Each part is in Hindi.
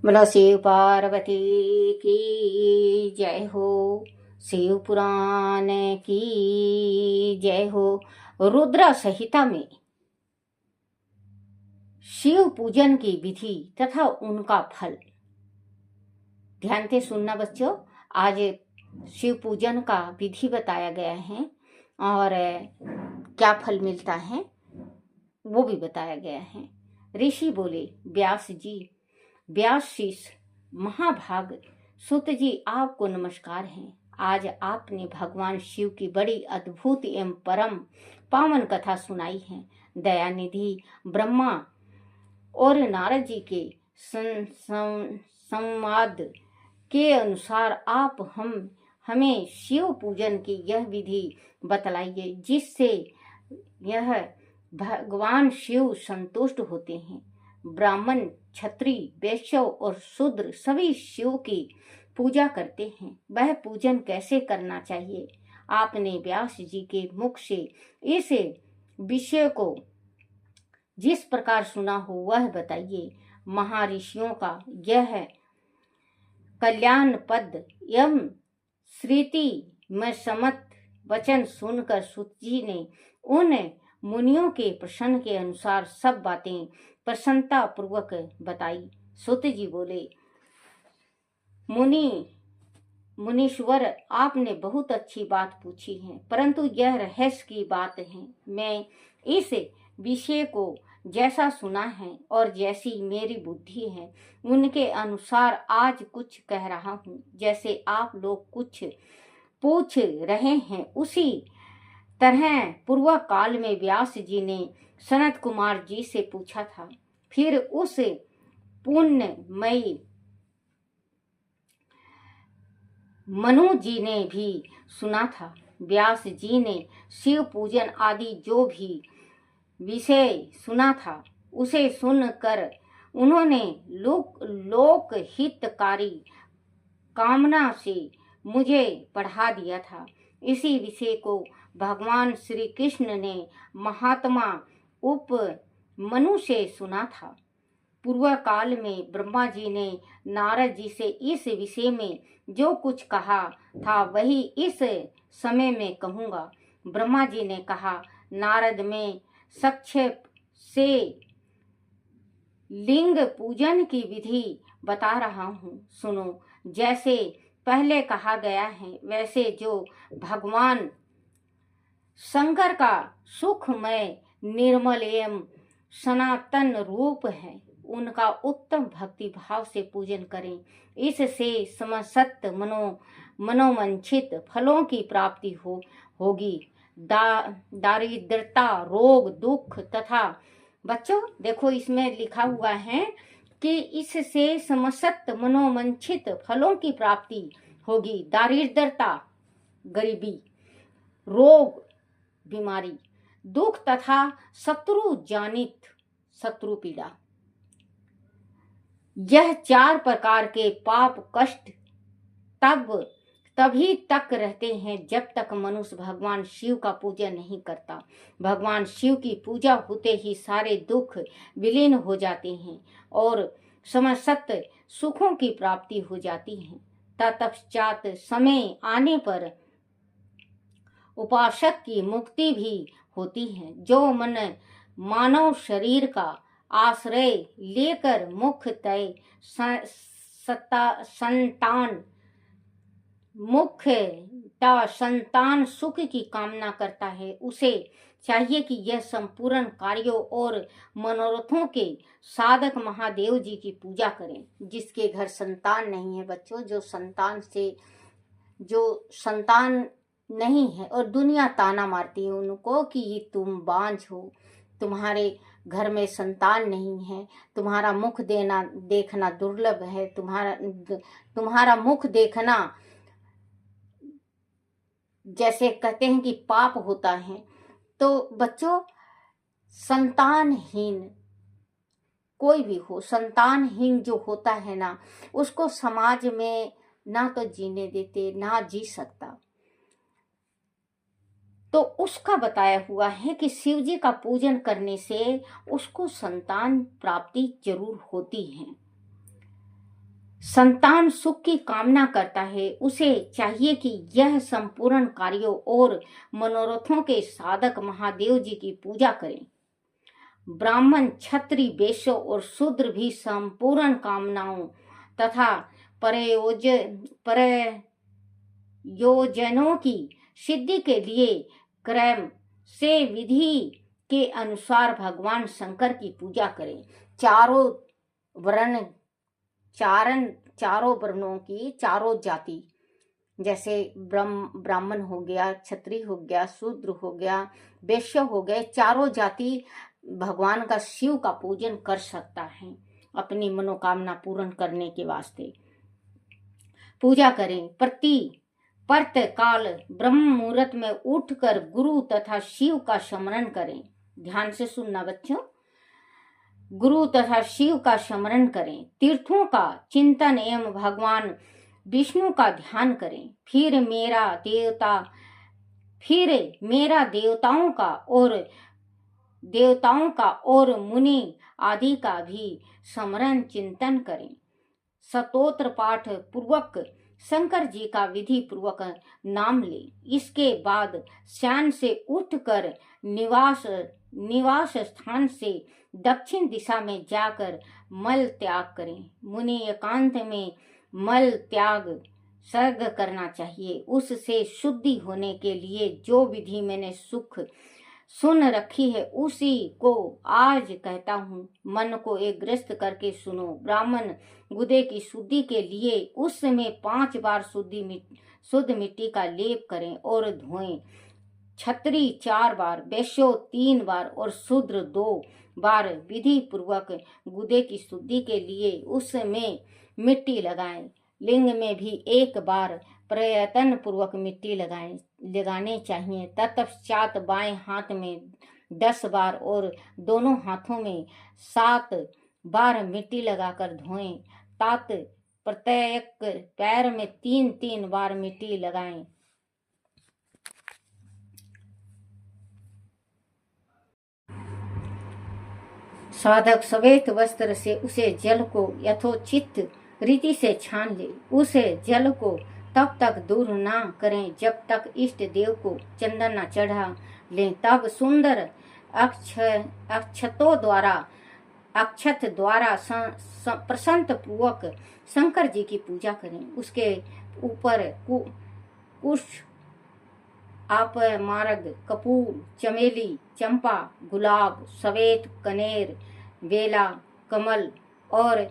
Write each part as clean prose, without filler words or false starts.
बोलो शिव पार्वती की जय हो। शिव पुराण की जय हो। रुद्र संहिता में शिव पूजन की विधि तथा उनका फल। ध्यान से सुनना बच्चों। आज शिव पूजन का विधि बताया गया है और क्या फल मिलता है वो भी बताया गया है। ऋषि बोले, व्यास जी, व्यास शिष्य महाभाग सुत जी, आपको नमस्कार है। आज आपने भगवान शिव की बड़ी अद्भुत एवं परम पावन कथा सुनाई है। दयानिधि ब्रह्मा और नारद जी के संवाद के अनुसार आप हमें शिव पूजन की यह विधि बतलाइए, जिससे यह भगवान शिव संतुष्ट होते हैं। ब्राह्मण, क्षत्रिय, वैश्य और शूद्र सभी शिव की पूजा करते हैं। वह पूजन कैसे करना चाहिए? आपने व्यास जी के मुख से इस विषय को जिस प्रकार सुना हो वह बताइए। महर्षियों का यह कल्याण पद एवं श्रुति में सम्मत वचन सुनकर सुत जी ने उन मुनियों के प्रश्न के अनुसार सब बातें प्रसन्नता पूर्वक बताई। सुत जी बोले, मुनीश्वर, आपने बहुत अच्छी बात पूछी है, परंतु यह रहस्य की बात है। मैं इस विषय को जैसा सुना है और जैसी मेरी बुद्धि है उनके अनुसार आज कुछ कह रहा हूँ। जैसे आप लोग कुछ पूछ रहे हैं उसी तरह पूर्व काल में व्यास जी ने सनत कुमार जी से पूछा था। फिर उस पुण्यमयी मनु जी ने भी सुना था। व्यास जी ने शिव पूजन आदि जो भी विषय सुना था उसे सुनकर उन्होंने लोक हितकारी कामना से मुझे पढ़ा दिया था। इसी विषय को भगवान श्री कृष्ण ने महात्मा उप मनु से सुना था। पूर्व काल में ब्रह्मा जी ने नारद जी से इस विषय में जो कुछ कहा था वही इस समय में कहूँगा। ब्रह्मा जी ने कहा, नारद, में संक्षेप से लिंग पूजन की विधि बता रहा हूँ, सुनो। जैसे पहले कहा गया है वैसे जो भगवान शंकर का सुखमय निर्मल एवं सनातन रूप है उनका उत्तम भक्ति भाव से पूजन करें। इससे समस्त मनोमंचित फलों की प्राप्ति होगी। दारिद्रता, रोग, दुख तथा बच्चों देखो इसमें लिखा हुआ है कि इससे समस्त मनोमंचित फलों की प्राप्ति होगी। दारिद्रता गरीबी, रोग बीमारी, दुख तथा शत्रु जानित शत्रु पीड़ा, यह 4 प्रकार के पाप कष्ट तभी तक रहते हैं जब तक मनुष्य भगवान शिव का पूजन नहीं करता। भगवान शिव की पूजा होते ही सारे दुख विलीन हो जाते हैं और समस्त सुखों की प्राप्ति हो जाती है। तत्पश्चात समय आने पर उपासक की मुक्ति भी होती है। जो मन मानव शरीर का आश्रय लेकर मुख्यतः संतान सुख की कामना करता है, उसे चाहिए कि यह संपूर्ण कार्यों और मनोरथों के साधक महादेव जी की पूजा करें। जिसके घर संतान नहीं है बच्चों, जो संतान नहीं है और दुनिया ताना मारती है उनको कि ये तुम बांझ हो, तुम्हारे घर में संतान नहीं है, तुम्हारा मुख देखना दुर्लभ है, तुम्हारा मुख देखना जैसे कहते हैं कि पाप होता है। तो बच्चों, संतानहीन कोई भी हो, संतानहीन जो होता है ना, उसको समाज में ना तो जीने देते ना जी सकता। तो उसका बताया हुआ है कि शिव जी का पूजन करने से उसको संतान प्राप्ति जरूर होती है। संतान सुख की कामना करता है, उसे चाहिए कि यह संपूर्ण कार्यों और मनोरथों के साधक महादेव जी की पूजा करें। ब्राह्मण, क्षत्रिय, वैश्य और शूद्र भी संपूर्ण कामनाओं तथा प्रयोजनों की सिद्धि के लिए क्रम से विधि के अनुसार भगवान शंकर की पूजा करें। चारों वर्णों की, चारों जाति, जैसे ब्राह्मण हो गया, क्षत्रिय हो गया, शूद्र हो गया, वैश्य हो गए, चारों जाति भगवान का, शिव का पूजन कर सकता है अपनी मनोकामना पूर्ण करने के वास्ते। पूजा करें। प्रत्येक काल ब्रह्म मुहूर्त में उठकर गुरु तथा शिव का स्मरण करें। ध्यान से सुनना बच्चों, गुरु तथा शिव का स्मरण करें। तीर्थों का चिंतन एवं भगवान विष्णु का ध्यान करें। फिर मेरा देवताओं का और मुनि आदि का भी स्मरण चिंतन करें। स्तोत्र पाठ पूर्वक शंकर जी का विधि पूर्वक नाम ले। इसके बाद शयन से उठकर निवास स्थान से दक्षिण दिशा में जाकर मल त्याग करें। मुनि एकांत में मल त्याग सर्ग करना चाहिए। उससे शुद्धि होने के लिए जो विधि मैंने सुन रखी है उसी को आज कहता हूँ। मन को एकग्रस्त करके सुनो। ब्राह्मण गुदे की शुद्धि के लिए उसमें 5 बार शुद्ध मिट्टी का लेप करें और धोएं। क्षत्रिय 4 बार, वैश्य 3 बार और शूद्र 2 बार विधि पूर्वक गुदे की शुद्धि के लिए उसमें मिट्टी लगाएं। लिंग में भी 1 बार प्रयत्न पूर्वक मिट्टी लगाने चाहिए। तत्पश्चात बाएं हाथ में 10 बार और दोनों हाथों में 7 बार मिट्टी लगाकर धोएं। प्रत्येक पैर में 3-3 बार मिट्टी लगाएं। साधक श्वेत वस्त्र से उसे जल को यथोचित रीति से छान ले। उसे जल को तब तक दूर ना करें जब तक इष्ट देव को चंदन न चढ़ा लें। तब सुंदर अक्षत द्वारा प्रसन्न पूर्वक शंकर जी की पूजा करें। उसके ऊपर पुष्प, आपमार्ग, कपूर, चमेली, चंपा, गुलाब, श्वेत, कनेर, बेला, कमल और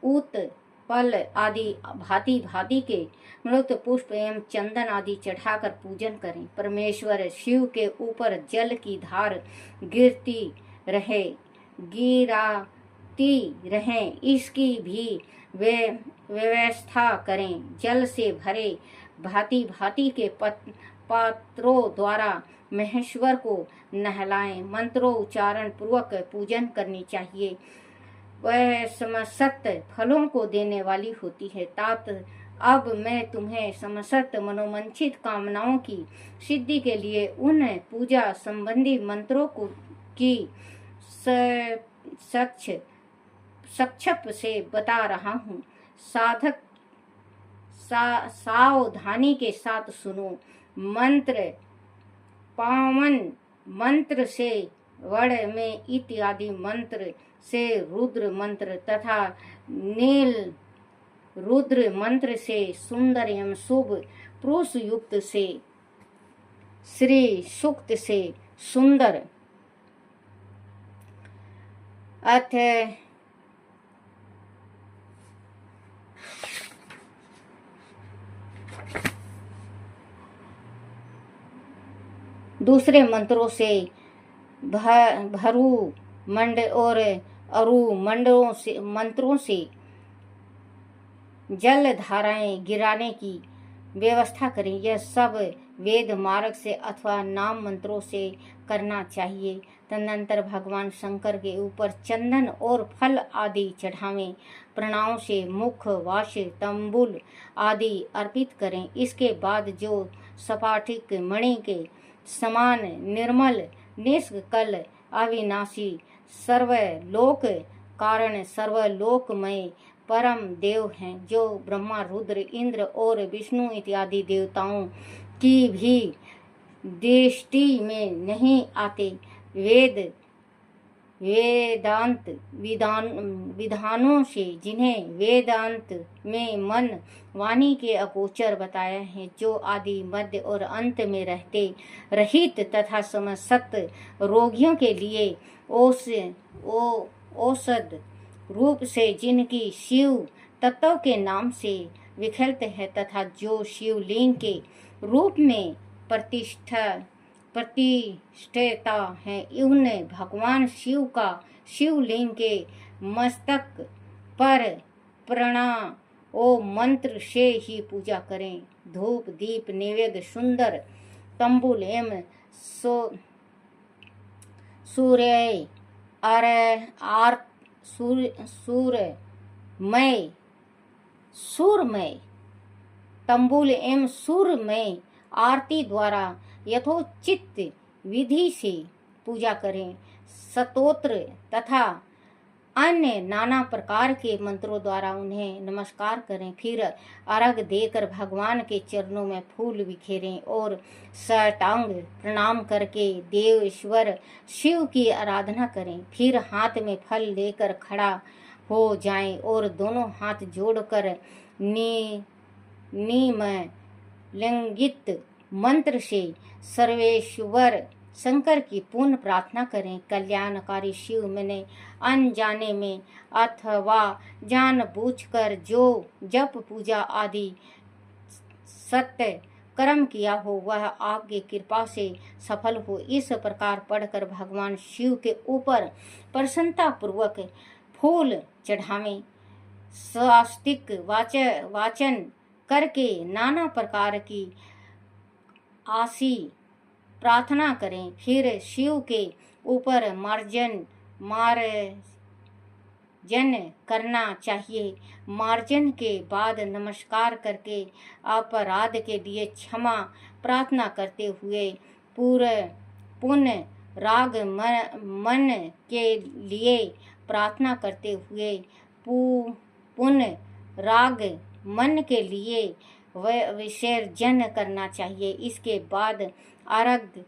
उत्पल आदि भांति भांति के मृत पुष्प एवं चंदन आदि चढ़ाकर पूजन करें। परमेश्वर शिव के ऊपर जल की धार गिराती रहे, इसकी भी व्यवस्था करें। जल से भरे भांति भांति के पात्रों द्वारा महेश्वर को नहलाएं। मंत्रों उच्चारण पूर्वक पूजन करनी चाहिए। वह समस्त फलों को देने वाली होती है। तात अब मैं तुम्हें समस्त मनोमंचित कामनाओं की सिद्धि के लिए उन पूजा संबंधी मंत्रों की संक्षेप से बता रहा हूँ। साधक सावधानी के साथ सुनो। पावन मंत्र से वड़ में इत्यादि मंत्र से रुद्र मंत्र तथा नील रुद्र मंत्र से सुंदर एवं शुभ पुरुष युक्त से श्री सूक्त से सुंदर अथ दूसरे मंत्रों से भरू मंड और अरु मंत्रों से जल धाराएं गिराने की व्यवस्था करें। यह सब वेद मार्ग से अथवा नाम मंत्रों से करना चाहिए। तदनंतर भगवान शंकर के ऊपर चंदन और फल आदि चढ़ावें। प्रणाम से मुख, वास्य, तंबुल आदि अर्पित करें। इसके बाद जो स्फटिक मणि के समान निर्मल निष्कल अविनाशी सर्वलोक कारण सर्वलोकमय परम देव हैं, जो ब्रह्मा, रुद्र, इंद्र और विष्णु इत्यादि देवताओं की भी दृष्टि में नहीं आते। वेदांत विधानों से, जिन्हें वेदांत में मन वाणी के अगोचर बताया है, जो आदि मध्य और अंत में रहते रहित तथा समस्त रोगियों के लिए औषध रूप से जिनकी शिव तत्व के नाम से विख्यात है, तथा जो शिवलिंग के रूप में प्रतिष्ठिता है, उन्हें भगवान शिव का शिवलिंग के मस्तक पर प्रणाम ओ मंत्र से ही पूजा करें। धूप, दीप, नैवेद्य, सुंदर तंबूल एवं सूरमय तंबूल एवं सूरमय आरती द्वारा यथोचित विधि से पूजा करें। स्तोत्र तथा अन्य नाना प्रकार के मंत्रों द्वारा उन्हें नमस्कार करें। फिर अर्घ देकर भगवान के चरणों में फूल बिखेरें और साष्टांग प्रणाम करके देव ईश्वर शिव की आराधना करें। फिर हाथ में फल लेकर खड़ा हो जाएं और दोनों हाथ जोड़कर लिंगित मंत्र से सर्वेश्वर शंकर की पूर्ण प्रार्थना करें। कल्याणकारी शिव मैंने अनजाने में अथवा जानबूझकर जो जप पूजा आदि सत्य कर्म किया हो, वह आपकी कृपा से सफल हो। इस प्रकार पढ़कर भगवान शिव के ऊपर प्रसन्नता पूर्वक फूल चढ़ावें। स्वास्तिक वाचन करके नाना प्रकार की आशी प्रार्थना करें। फिर शिव के ऊपर मार्जन करना चाहिए। मार्जन के बाद नमस्कार करके अपराध के लिए क्षमा प्रार्थना करते हुए पुण्य राग मन के लिए प्रार्थना करते हुए पुण्य राग मन के लिए विसर्जन करना चाहिए। इसके बाद अर्घ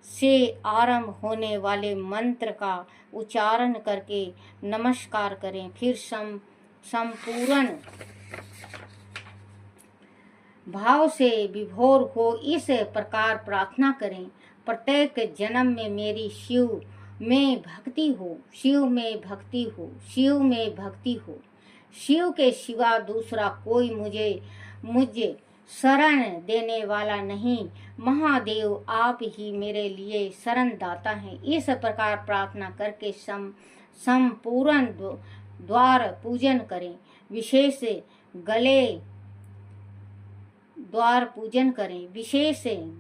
से आरंभ होने वाले मंत्र का उच्चारण करके नमस्कार करें। फिर संपूर्ण भाव से विभोर हो इस प्रकार प्रार्थना करें। प्रत्येक जन्म में मेरी शिव में भक्ति हो, शिव में भक्ति हो, शिव में भक्ति हो। शिव के सिवा दूसरा कोई मुझे शरण देने वाला नहीं। महादेव आप ही मेरे लिए शरण दाता हैं। इस प्रकार प्रार्थना करके संपूर्ण द्वार पूजन करें। विशेष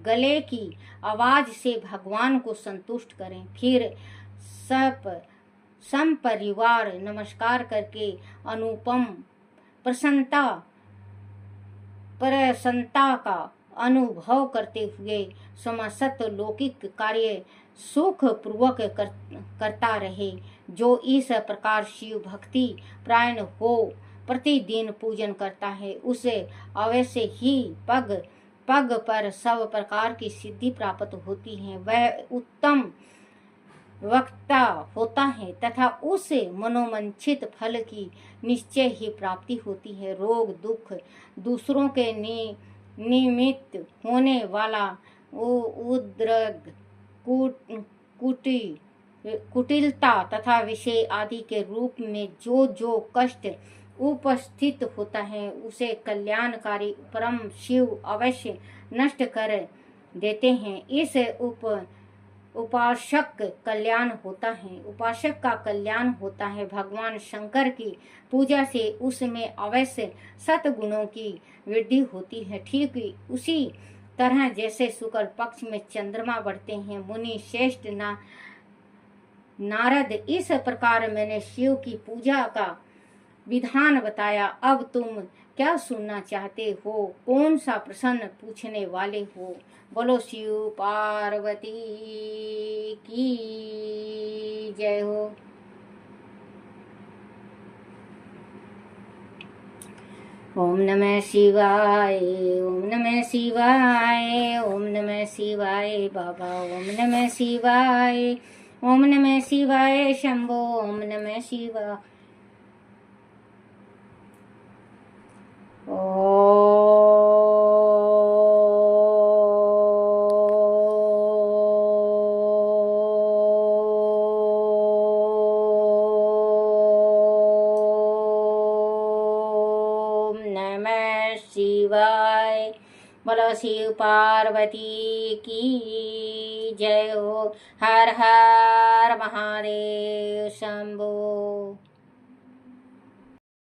गले की आवाज से भगवान को संतुष्ट करें। फिर परिवार नमस्कार करके अनुपम प्रसन्नता का अनुभव करते हुए समस्त लौकिक कार्य सुख पूर्वक करता रहे। जो इस प्रकार शिव भक्ति प्रायण हो प्रतिदिन पूजन करता है, उसे अवश्य ही पग पर सब प्रकार की सिद्धि प्राप्त होती है। वह उत्तम वक्ता होता है तथा उसे मनोमंचित फल की निश्चय ही प्राप्ति होती है। रोग दुख, दूसरों के निमित्त होने वाला उद्रग, कुटिलता तथा विषय आदि के रूप में जो कष्ट उपस्थित होता है, उसे कल्याणकारी परम शिव अवश्य नष्ट कर देते हैं। इस उपासक का कल्याण होता है। भगवान शंकर की पूजा से उसमें अवश्य सतगुणों की वृद्धि होती है। ठीक उसी तरह जैसे शुक्ल पक्ष में चंद्रमा बढ़ते हैं। मुनि श्रेष्ठ नारद, इस प्रकार मैंने शिव की पूजा का विधान बताया। अब तुम क्या सुनना चाहते हो? कौन सा प्रश्न पूछने वाले हो? बोलो शिव पार्वती की जय हो। ओम नमः शिवाय, ओम नमः शिवाय, ओम नमः शिवाय बाबा, ओम नमः शिवाय, ओम नमः शिवाय शंभो, ओम नमः शिवाय। ओम नमः शिवाय। बोलो शिव पार्वती की जय हो। हर हर महादेव शंभो।